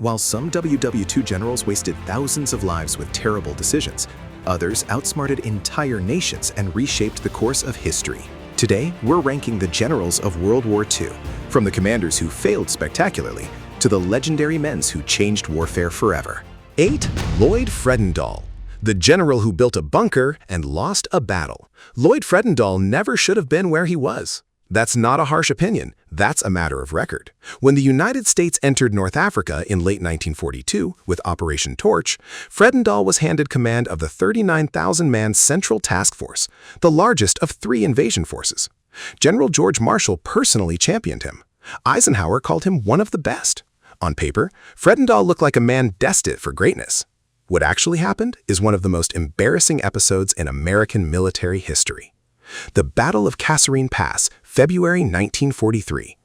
While some WW2 generals wasted thousands of lives with terrible decisions, others outsmarted entire nations and reshaped the course of history. Today, we're ranking the generals of World War II, from the commanders who failed spectacularly to the legendary men who changed warfare forever. 8. Lloyd Fredendall, the general who built a bunker and lost a battle. Lloyd Fredendall never should have been where he was. That's not a harsh opinion, that's a matter of record. When the United States entered North Africa in late 1942 with Operation Torch, Fredendall was handed command of the 39,000-man Central Task Force, the largest of 3 invasion forces. General George Marshall personally championed him. Eisenhower called him one of the best. On paper, Fredendall looked like a man destined for greatness. What actually happened is one of the most embarrassing episodes in American military history. The Battle of Kasserine Pass, February 1943.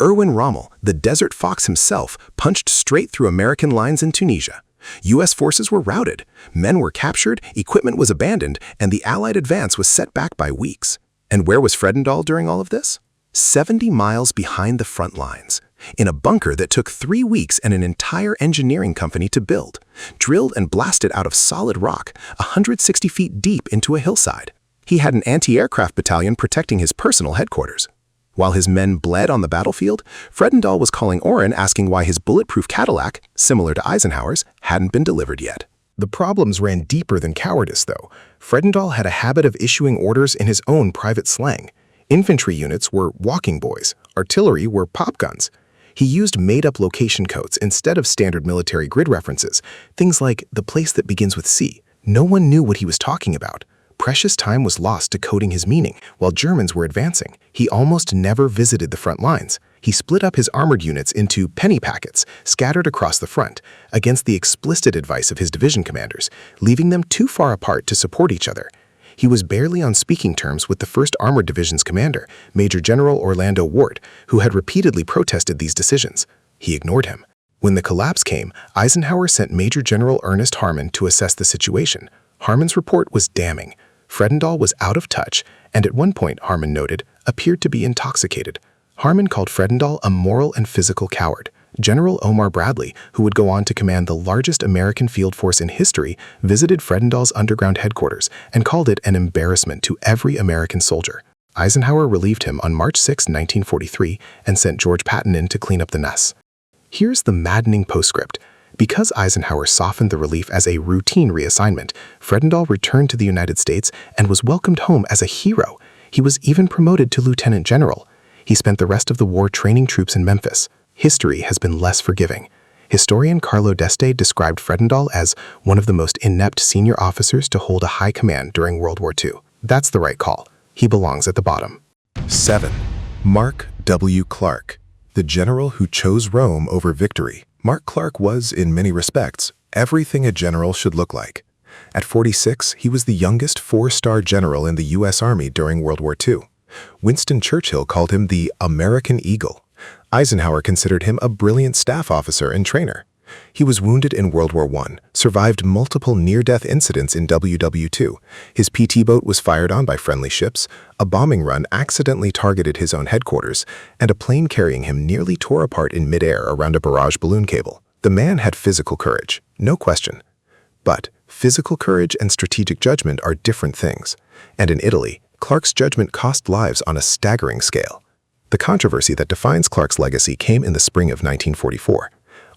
Erwin Rommel, the Desert Fox himself, punched straight through American lines in Tunisia. U.S. forces were routed, men were captured, equipment was abandoned, and the Allied advance was set back by weeks. And where was Fredendall during all of this? 70 miles behind the front lines, in a bunker that took 3 weeks and an entire engineering company to build, drilled and blasted out of solid rock, 160 feet deep into a hillside. He had an anti-aircraft battalion protecting his personal headquarters. While his men bled on the battlefield, Fredendall was calling Orrin asking why his bulletproof Cadillac, similar to Eisenhower's, hadn't been delivered yet. The problems ran deeper than cowardice, though. Fredendall had a habit of issuing orders in his own private slang. Infantry units were walking boys, artillery were pop guns. He used made-up location codes instead of standard military grid references, things like the place that begins with C. No one knew what he was talking about. Precious time was lost decoding his meaning while Germans were advancing. He almost never visited the front lines. He split up his armored units into penny packets scattered across the front against the explicit advice of his division commanders, leaving them too far apart to support each other. He was barely on speaking terms with the 1st Armored Division's commander, Major General Orlando Ward, who had repeatedly protested these decisions. He ignored him. When the collapse came, Eisenhower sent Major General Ernest Harmon to assess the situation. Harmon's report was damning. Fredendall was out of touch, and at one point, Harmon noted, appeared to be intoxicated. Harmon called Fredendall a moral and physical coward. General Omar Bradley, who would go on to command the largest American field force in history, visited Fredendall's underground headquarters and called it an embarrassment to every American soldier. Eisenhower relieved him on March 6, 1943, and sent George Patton in to clean up the mess. Here's the maddening postscript. Because Eisenhower softened the relief as a routine reassignment, Fredendall returned to the United States and was welcomed home as a hero. He was even promoted to lieutenant general. He spent the rest of the war training troops in Memphis. History has been less forgiving. Historian Carlo D'Este described Fredendall as one of the most inept senior officers to hold a high command during World War II. That's the right call. He belongs at the bottom. 7. Mark W. Clark, the general who chose Rome over victory. Mark Clark was, in many respects, everything a general should look like. At 46, he was the youngest 4-star general in the U.S. Army during World War II. Winston Churchill called him the American Eagle. Eisenhower considered him a brilliant staff officer and trainer. He was wounded in World War I, survived multiple near-death incidents in WW2. His PT boat was fired on by friendly ships, a bombing run accidentally targeted his own headquarters, and a plane carrying him nearly tore apart in midair around a barrage balloon cable. The man had physical courage, no question. But physical courage and strategic judgment are different things. And in Italy, Clark's judgment cost lives on a staggering scale. The controversy that defines Clark's legacy came in the spring of 1944.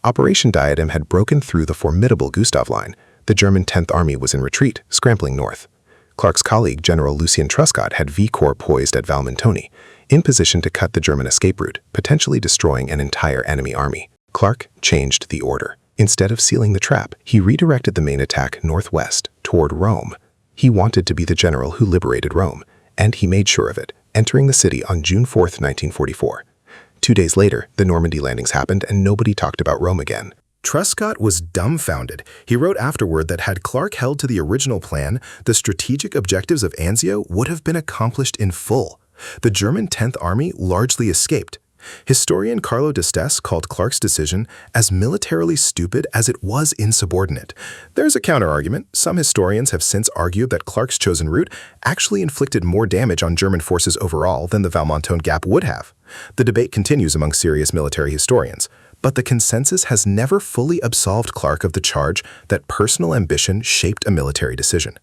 Operation Diadem had broken through the formidable Gustav Line. The German 10th Army was in retreat, scrambling north. Clark's colleague, General Lucien Truscott, had V Corps poised at Valmontone, in position to cut the German escape route, potentially destroying an entire enemy army. Clark changed the order. Instead of sealing the trap, he redirected the main attack northwest, toward Rome. He wanted to be the general who liberated Rome, and he made sure of it, entering the city on June 4, 1944. 2 days later, the Normandy landings happened and nobody talked about Rome again. Truscott was dumbfounded. He wrote afterward that had Clark held to the original plan, the strategic objectives of Anzio would have been accomplished in full. The German 10th Army largely escaped. Historian Carlo D'Este called Clark's decision as militarily stupid as it was insubordinate. There's a counter-argument. Some historians have since argued that Clark's chosen route actually inflicted more damage on German forces overall than the Valmontone Gap would have. The debate continues among serious military historians. But the consensus has never fully absolved Clark of the charge that personal ambition shaped a military decision.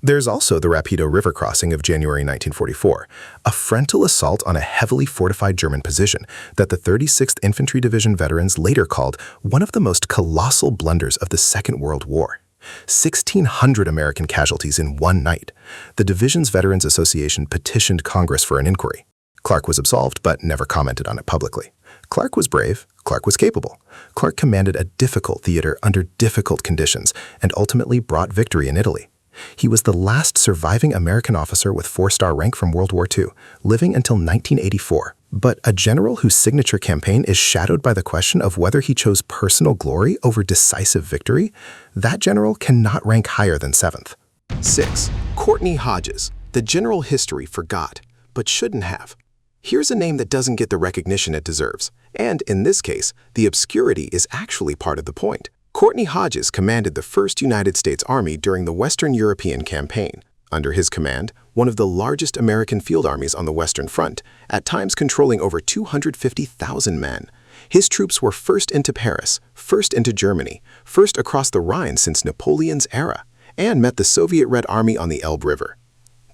There's also the Rapido River crossing of January 1944, a frontal assault on a heavily fortified German position that the 36th Infantry Division veterans later called one of the most colossal blunders of the Second World War. 1,600 American casualties in one night. The division's Veterans Association petitioned Congress for an inquiry. Clark was absolved, but never commented on it publicly. Clark was brave. Clark was capable. Clark commanded a difficult theater under difficult conditions and ultimately brought victory in Italy. He was the last surviving American officer with 4-star rank from World War II, living until 1984. But a general whose signature campaign is shadowed by the question of whether he chose personal glory over decisive victory, that general cannot rank higher than 7th. 6. Courtney Hodges, the general history forgot, but shouldn't have. Here's a name that doesn't get the recognition it deserves, and in this case, the obscurity is actually part of the point. Courtney Hodges commanded the 1st United States Army during the Western European Campaign. Under his command, one of the largest American field armies on the Western Front, at times controlling over 250,000 men. His troops were first into Paris, first into Germany, first across the Rhine since Napoleon's era, and met the Soviet Red Army on the Elbe River.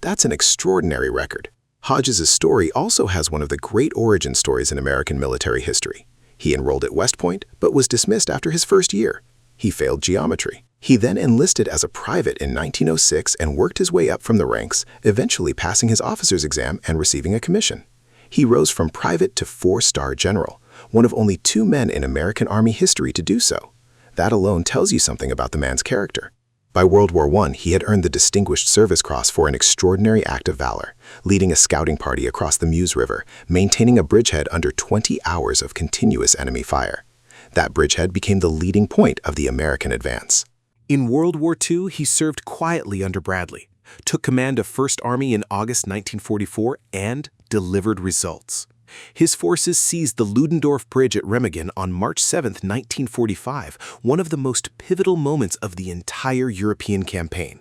That's an extraordinary record. Hodges' story also has one of the great origin stories in American military history. He enrolled at West Point, but was dismissed after his first year. He failed geometry. He then enlisted as a private in 1906 and worked his way up from the ranks, eventually passing his officer's exam and receiving a commission. He rose from private to 4-star general, one of only 2 men in American Army history to do so. That alone tells you something about the man's character. By World War I, he had earned the Distinguished Service Cross for an extraordinary act of valor, leading a scouting party across the Meuse River, maintaining a bridgehead under 20 hours of continuous enemy fire. That bridgehead became the leading point of the American advance. In World War II, he served quietly under Bradley, took command of 1st Army in August 1944, and delivered results. His forces seized the Ludendorff Bridge at Remagen on March 7, 1945, one of the most pivotal moments of the entire European campaign.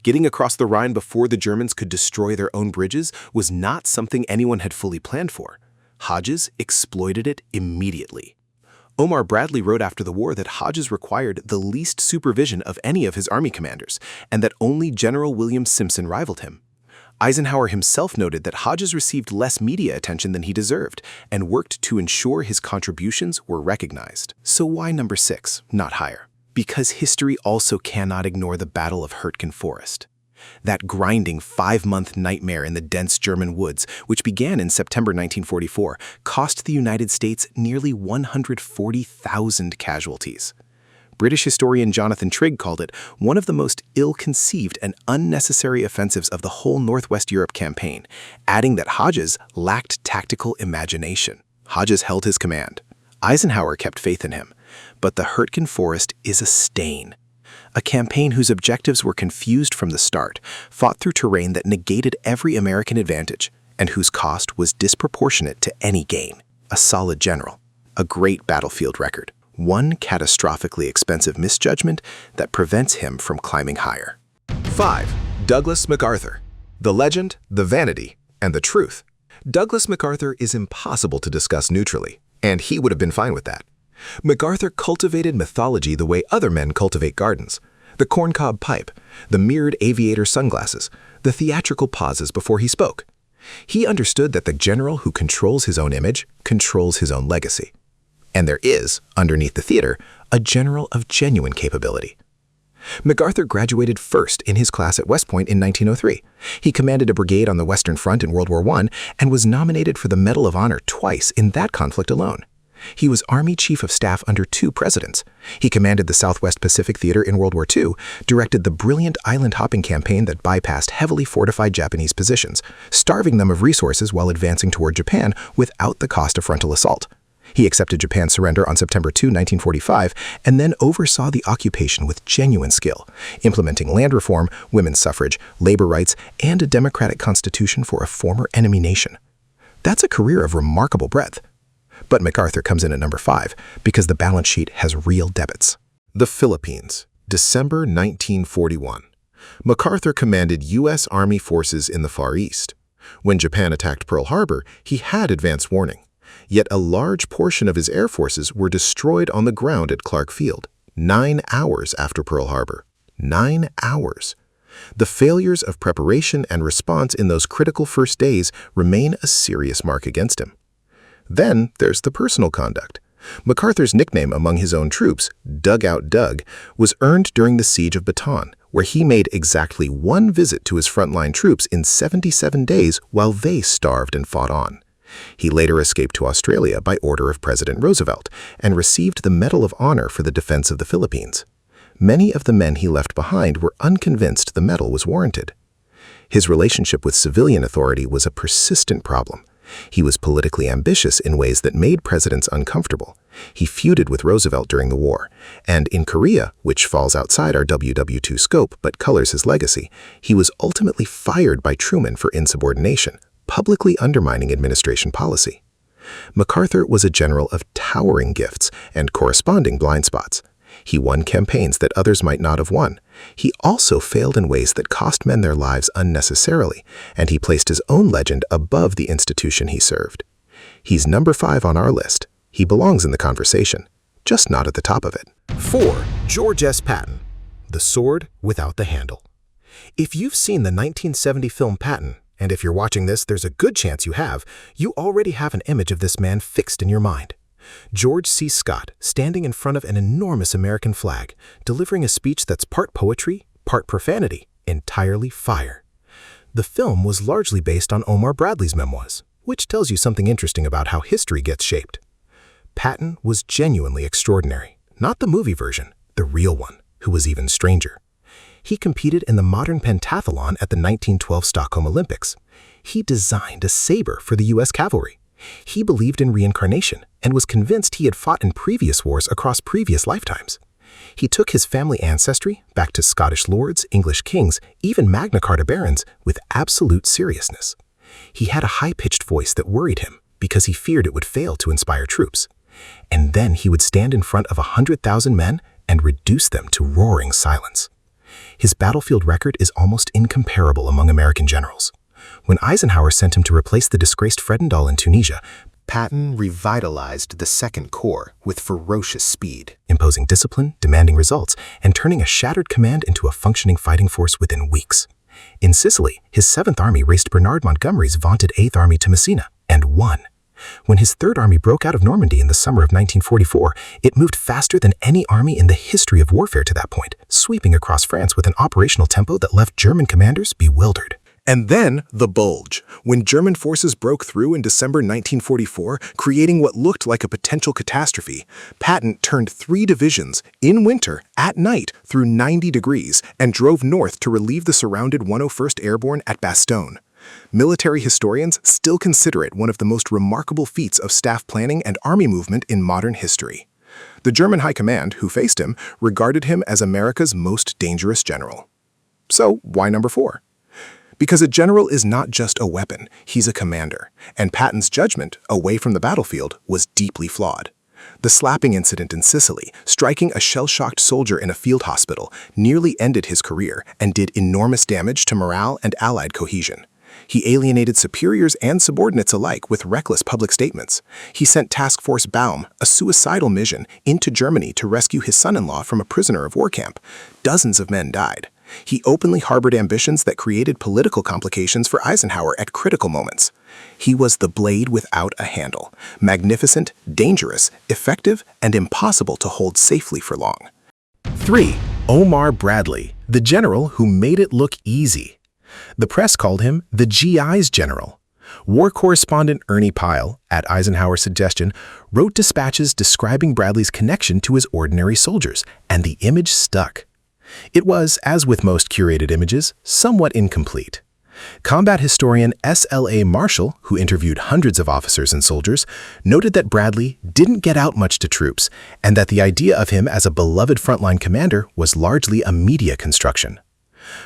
Getting across the Rhine before the Germans could destroy their own bridges was not something anyone had fully planned for. Hodges exploited it immediately. Omar Bradley wrote after the war that Hodges required the least supervision of any of his army commanders, and that only General William Simpson rivaled him. Eisenhower himself noted that Hodges received less media attention than he deserved and worked to ensure his contributions were recognized. So why number 6, not higher? Because history also cannot ignore the Battle of Hurtgen Forest. That grinding 5-month nightmare in the dense German woods, which began in September 1944, cost the United States nearly 140,000 casualties. British historian Jonathan Trigg called it one of the most ill-conceived and unnecessary offensives of the whole Northwest Europe campaign, adding that Hodges lacked tactical imagination. Hodges held his command. Eisenhower kept faith in him. But the Hurtgen Forest is a stain. A campaign whose objectives were confused from the start, fought through terrain that negated every American advantage, and whose cost was disproportionate to any gain. A solid general. A great battlefield record. One catastrophically expensive misjudgment that prevents him from climbing higher. 5. Douglas MacArthur. The legend, the vanity, and the truth. Douglas MacArthur is impossible to discuss neutrally, and he would have been fine with that. MacArthur cultivated mythology the way other men cultivate gardens. The corncob pipe, the mirrored aviator sunglasses, the theatrical pauses before he spoke. He understood that the general who controls his own image controls his own legacy. And there is, underneath the theater, a general of genuine capability. MacArthur graduated first in his class at West Point in 1903. He commanded a brigade on the Western Front in World War I and was nominated for the Medal of Honor twice in that conflict alone. He was Army Chief of Staff under 2 presidents. He commanded the Southwest Pacific Theater in World War II, directed the brilliant island-hopping campaign that bypassed heavily fortified Japanese positions, starving them of resources while advancing toward Japan without the cost of frontal assault. He accepted Japan's surrender on September 2, 1945, and then oversaw the occupation with genuine skill, implementing land reform, women's suffrage, labor rights, and a democratic constitution for a former enemy nation. That's a career of remarkable breadth. But MacArthur comes in at number 5 because the balance sheet has real debits. The Philippines, December 1941. MacArthur commanded U.S. Army forces in the Far East. When Japan attacked Pearl Harbor, he had advance warning. Yet a large portion of his air forces were destroyed on the ground at Clark Field, 9 hours after Pearl Harbor. 9 hours. The failures of preparation and response in those critical first days remain a serious mark against him. Then there's the personal conduct. MacArthur's nickname among his own troops, Dugout Doug, was earned during the Siege of Bataan, where he made exactly one visit to his frontline troops in 77 days while they starved and fought on. He later escaped to Australia by order of President Roosevelt and received the Medal of Honor for the defense of the Philippines. Many of the men he left behind were unconvinced the medal was warranted. His relationship with civilian authority was a persistent problem. He was politically ambitious in ways that made presidents uncomfortable. He feuded with Roosevelt during the war, and in Korea, which falls outside our WW2 scope but colors his legacy, he was ultimately fired by Truman for insubordination, publicly undermining administration policy. MacArthur was a general of towering gifts and corresponding blind spots. He won campaigns that others might not have won. He also failed in ways that cost men their lives unnecessarily, and he placed his own legend above the institution he served. He's number 5 on our list. He belongs in the conversation, just not at the top of it. 4. George S. Patton, the sword without the handle. If you've seen the 1970 film Patton, and if you're watching this, there's a good chance you have, you already have an image of this man fixed in your mind. George C. Scott, standing in front of an enormous American flag, delivering a speech that's part poetry, part profanity, entirely fire. The film was largely based on Omar Bradley's memoirs, which tells you something interesting about how history gets shaped. Patton was genuinely extraordinary, not the movie version, the real one, who was even stranger. He competed in the modern pentathlon at the 1912 Stockholm Olympics. He designed a saber for the U.S. cavalry. He believed in reincarnation and was convinced he had fought in previous wars across previous lifetimes. He took his family ancestry back to Scottish lords, English kings, even Magna Carta barons with absolute seriousness. He had a high-pitched voice that worried him because he feared it would fail to inspire troops. And then he would stand in front of 100,000 men and reduce them to roaring silence. His battlefield record is almost incomparable among American generals. When Eisenhower sent him to replace the disgraced Fredendall in Tunisia, Patton revitalized the Second Corps with ferocious speed, imposing discipline, demanding results, and turning a shattered command into a functioning fighting force within weeks. In Sicily, his 7th Army raced Bernard Montgomery's vaunted 8th Army to Messina and won. When his 3rd Army broke out of Normandy in the summer of 1944, it moved faster than any army in the history of warfare to that point, sweeping across France with an operational tempo that left German commanders bewildered. And then the bulge, when German forces broke through in December 1944, creating what looked like a potential catastrophe. Patton turned 3 divisions in winter at night through 90 degrees and drove north to relieve the surrounded 101st Airborne at Bastogne. Military historians still consider it one of the most remarkable feats of staff planning and army movement in modern history. The German High Command, who faced him, regarded him as America's most dangerous general. So why number 4? Because a general is not just a weapon, he's a commander, and Patton's judgment, away from the battlefield, was deeply flawed. The slapping incident in Sicily, striking a shell-shocked soldier in a field hospital, nearly ended his career and did enormous damage to morale and Allied cohesion. He alienated superiors and subordinates alike with reckless public statements. He sent Task Force Baum, a suicidal mission, into Germany to rescue his son-in-law from a prisoner of war camp. Dozens of men died. He openly harbored ambitions that created political complications for Eisenhower at critical moments. He was the blade without a handle, magnificent, dangerous, effective, and impossible to hold safely for long. 3. Omar Bradley, the general who made it look easy. The press called him the GI's general. War correspondent Ernie Pyle, at Eisenhower's suggestion, wrote dispatches describing Bradley's connection to his ordinary soldiers, and the image stuck. It was, as with most curated images, somewhat incomplete. Combat historian S.L.A. Marshall, who interviewed hundreds of officers and soldiers, noted that Bradley didn't get out much to troops, and that the idea of him as a beloved frontline commander was largely a media construction.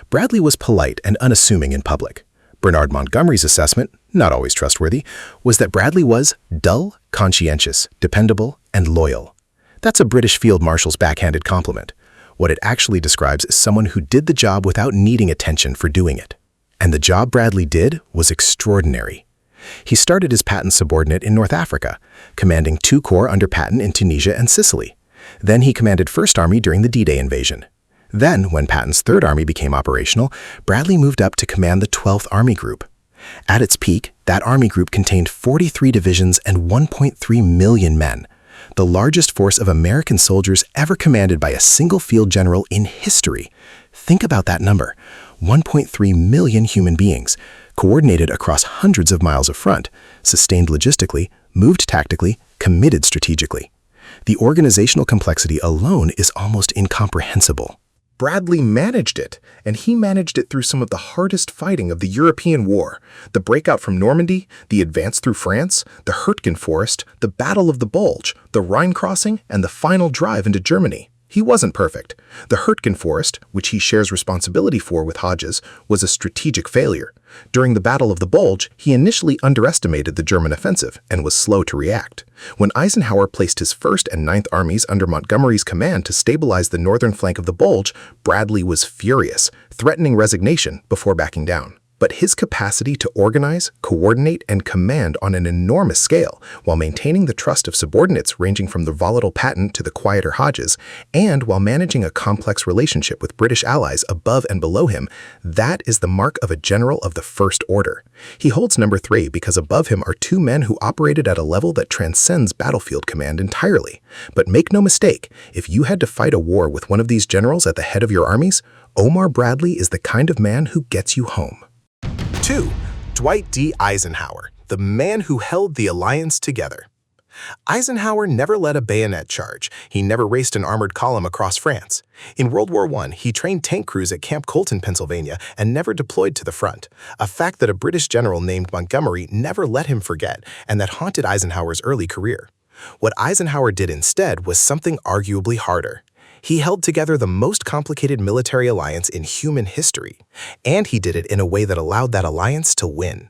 Bradley was polite and unassuming in public. Bernard Montgomery's assessment, not always trustworthy, was that Bradley was dull, conscientious, dependable, and loyal. That's a British field marshal's backhanded compliment. What it actually describes is someone who did the job without needing attention for doing it. And the job Bradley did was extraordinary. He started as Patton's subordinate in North Africa, commanding 2 corps under Patton in Tunisia and Sicily. Then he commanded 1st Army during the D-Day invasion. Then, when Patton's 3rd Army became operational, Bradley moved up to command the 12th Army Group. At its peak, that Army Group contained 43 divisions and 1.3 million men, the largest force of American soldiers ever commanded by a single field general in history. Think about that number, 1.3 million human beings, coordinated across hundreds of miles of front, sustained logistically, moved tactically, committed strategically. The organizational complexity alone is almost incomprehensible. Bradley managed it, and he managed it through some of the hardest fighting of the European War, the breakout from Normandy, the advance through France, the Hurtgen Forest, the Battle of the Bulge, the Rhine crossing, and the final drive into Germany. He wasn't perfect. The Hurtgen Forest, which he shares responsibility for with Hodges, was a strategic failure. During the Battle of the Bulge, he initially underestimated the German offensive and was slow to react. When Eisenhower placed his 1st and 9th Armies under Montgomery's command to stabilize the northern flank of the Bulge, Bradley was furious, threatening resignation before backing down. But his capacity to organize, coordinate, and command on an enormous scale, while maintaining the trust of subordinates ranging from the volatile Patton to the quieter Hodges, and while managing a complex relationship with British allies above and below him, that is the mark of a general of the first order. He holds number 3 because above him are 2 men who operated at a level that transcends battlefield command entirely. But make no mistake, if you had to fight a war with one of these generals at the head of your armies, Omar Bradley is the kind of man who gets you home. 2. Dwight D. Eisenhower, the man who held the alliance together. Eisenhower never led a bayonet charge. He never raced an armored column across France. In World War I, he trained tank crews at Camp Colton, Pennsylvania, and never deployed to the front, a fact that a British general named Montgomery never let him forget and that haunted Eisenhower's early career. What Eisenhower did instead was something arguably harder. He held together the most complicated military alliance in human history, and he did it in a way that allowed that alliance to win.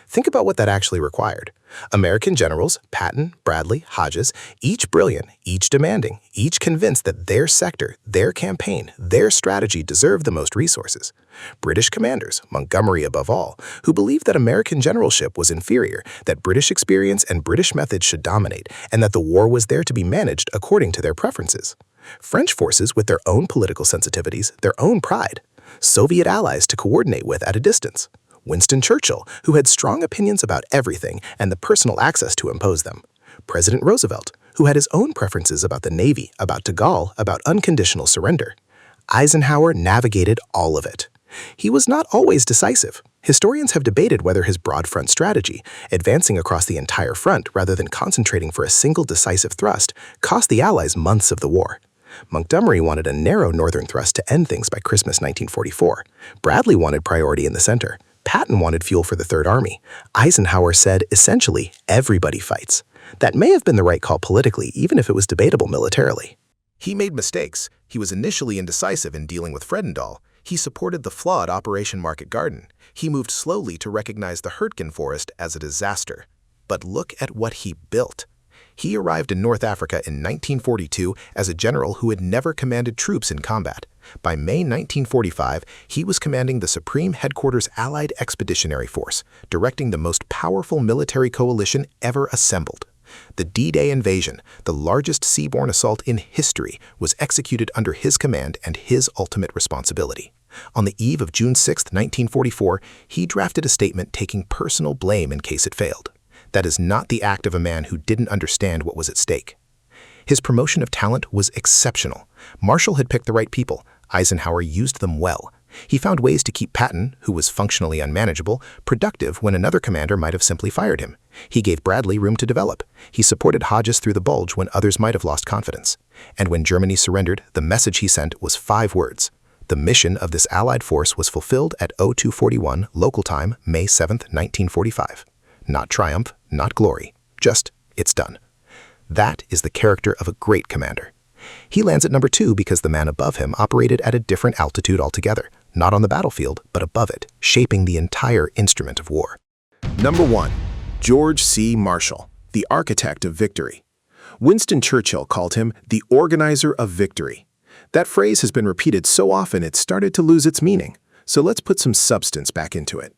Think about what that actually required. American generals, Patton, Bradley, Hodges, each brilliant, each demanding, each convinced that their sector, their campaign, their strategy deserved the most resources. British commanders, Montgomery above all, who believed that American generalship was inferior, that British experience and British methods should dominate, and that the war was there to be managed according to their preferences. French forces with their own political sensitivities, their own pride. Soviet allies to coordinate with at a distance. Winston Churchill, who had strong opinions about everything and the personal access to impose them. President Roosevelt, who had his own preferences about the Navy, about de Gaulle, about unconditional surrender. Eisenhower navigated all of it. He was not always decisive. Historians have debated whether his broad front strategy, advancing across the entire front rather than concentrating for a single decisive thrust, cost the Allies months of the war. Montgomery wanted a narrow northern thrust to end things by Christmas 1944. Bradley wanted priority in the center. Patton wanted fuel for the Third Army. Eisenhower said, essentially, everybody fights. That may have been the right call politically, even if it was debatable militarily. He made mistakes. He was initially indecisive in dealing with Fredendall. He supported the flawed Operation Market Garden. He moved slowly to recognize the Hurtgen Forest as a disaster. But look at what he built. He arrived in North Africa in 1942 as a general who had never commanded troops in combat. By May 1945, he was commanding the Supreme Headquarters Allied Expeditionary Force, directing the most powerful military coalition ever assembled. The D-Day invasion, the largest seaborne assault in history, was executed under his command and his ultimate responsibility. On the eve of June 6, 1944, he drafted a statement taking personal blame in case it failed. That is not the act of a man who didn't understand what was at stake. His promotion of talent was exceptional. Marshall had picked the right people. Eisenhower used them well. He found ways to keep Patton, who was functionally unmanageable, productive when another commander might have simply fired him. He gave Bradley room to develop. He supported Hodges through the Bulge when others might have lost confidence. And when Germany surrendered, the message he sent was 5 words. The mission of this Allied force was fulfilled at 0241 local time, May 7, 1945. Not triumph, not glory, just it's done. That is the character of a great commander. He lands at number 2 because the man above him operated at a different altitude altogether, not on the battlefield, but above it, shaping the entire instrument of war. Number 1. George C. Marshall, the architect of victory. Winston Churchill called him the organizer of victory. That phrase has been repeated so often it started to lose its meaning, so let's put some substance back into it.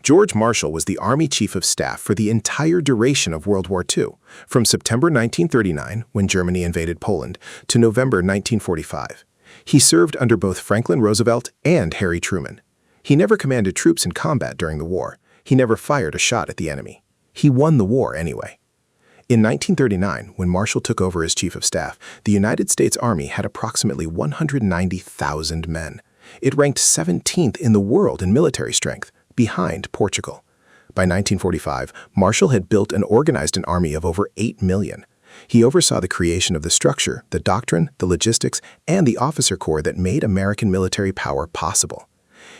George Marshall was the Army Chief of Staff for the entire duration of World War II, from September 1939, when Germany invaded Poland, to November 1945. He served under both Franklin Roosevelt and Harry Truman. He never commanded troops in combat during the war. He never fired a shot at the enemy. He won the war anyway. In 1939, when Marshall took over as Chief of Staff, the United States Army had approximately 190,000 men. It ranked 17th in the world in military strength, behind Portugal. By 1945, Marshall had built and organized an army of over 8 million. He oversaw the creation of the structure, the doctrine, the logistics, and the officer corps that made American military power possible.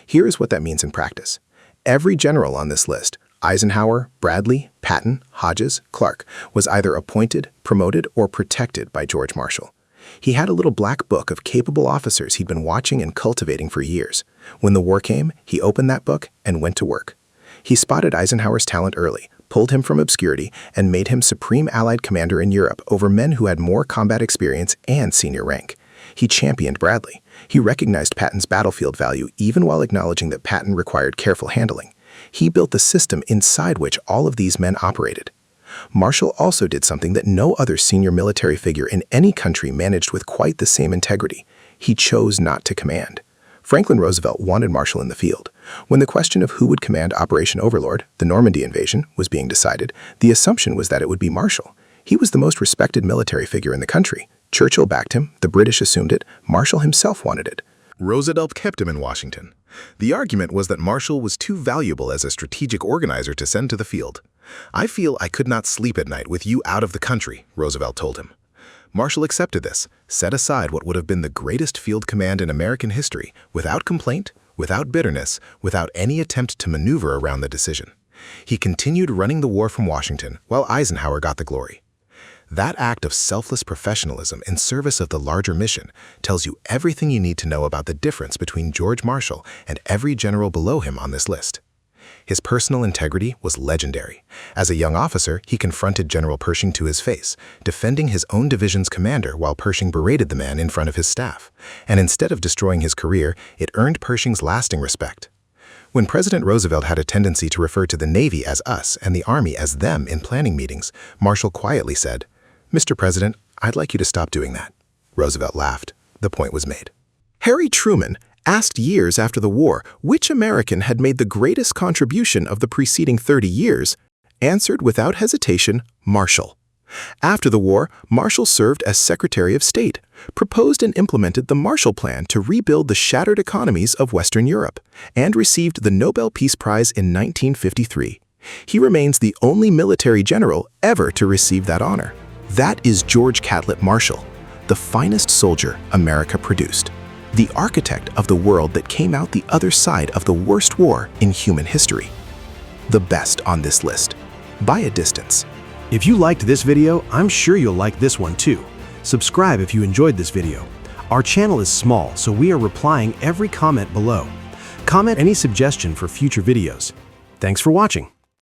Here is what that means in practice. Every general on this list, Eisenhower, Bradley, Patton, Hodges, Clark, was either appointed, promoted, or protected by George Marshall. He had a little black book of capable officers he'd been watching and cultivating for years. When the war came, he opened that book and went to work. He spotted Eisenhower's talent early, pulled him from obscurity, and made him Supreme Allied Commander in Europe over men who had more combat experience and senior rank. He championed Bradley. He recognized Patton's battlefield value even while acknowledging that Patton required careful handling. He built the system inside which all of these men operated. Marshall also did something that no other senior military figure in any country managed with quite the same integrity. He chose not to command. Franklin Roosevelt wanted Marshall in the field. When the question of who would command Operation Overlord, the Normandy invasion, was being decided, the assumption was that it would be Marshall. He was the most respected military figure in the country. Churchill backed him, the British assumed it, Marshall himself wanted it. Roosevelt kept him in Washington. The argument was that Marshall was too valuable as a strategic organizer to send to the field. "I feel I could not sleep at night with you out of the country," Roosevelt told him. Marshall accepted this, set aside what would have been the greatest field command in American history, without complaint, without bitterness, without any attempt to maneuver around the decision. He continued running the war from Washington while Eisenhower got the glory. That act of selfless professionalism in service of the larger mission tells you everything you need to know about the difference between George Marshall and every general below him on this list. His personal integrity was legendary. As a young officer, he confronted General Pershing to his face, defending his own division's commander while Pershing berated the man in front of his staff. And instead of destroying his career, it earned Pershing's lasting respect. When President Roosevelt had a tendency to refer to the Navy as us and the Army as them in planning meetings, Marshall quietly said, "Mr. President, I'd like you to stop doing that." Roosevelt laughed. The point was made. Harry Truman asked years after the war which American had made the greatest contribution of the preceding 30 years, answered without hesitation, Marshall. After the war, Marshall served as Secretary of State, proposed and implemented the Marshall Plan to rebuild the shattered economies of Western Europe, and received the Nobel Peace Prize in 1953. He remains the only military general ever to receive that honor. That is George Catlett Marshall, the finest soldier America produced, the architect of the world that came out the other side of the worst war in human history. The best on this list, by a distance. If you liked this video, I'm sure you'll like this one too. Subscribe if you enjoyed this video. Our channel is small, so we are replying every comment below. Comment any suggestion for future videos. Thanks for watching.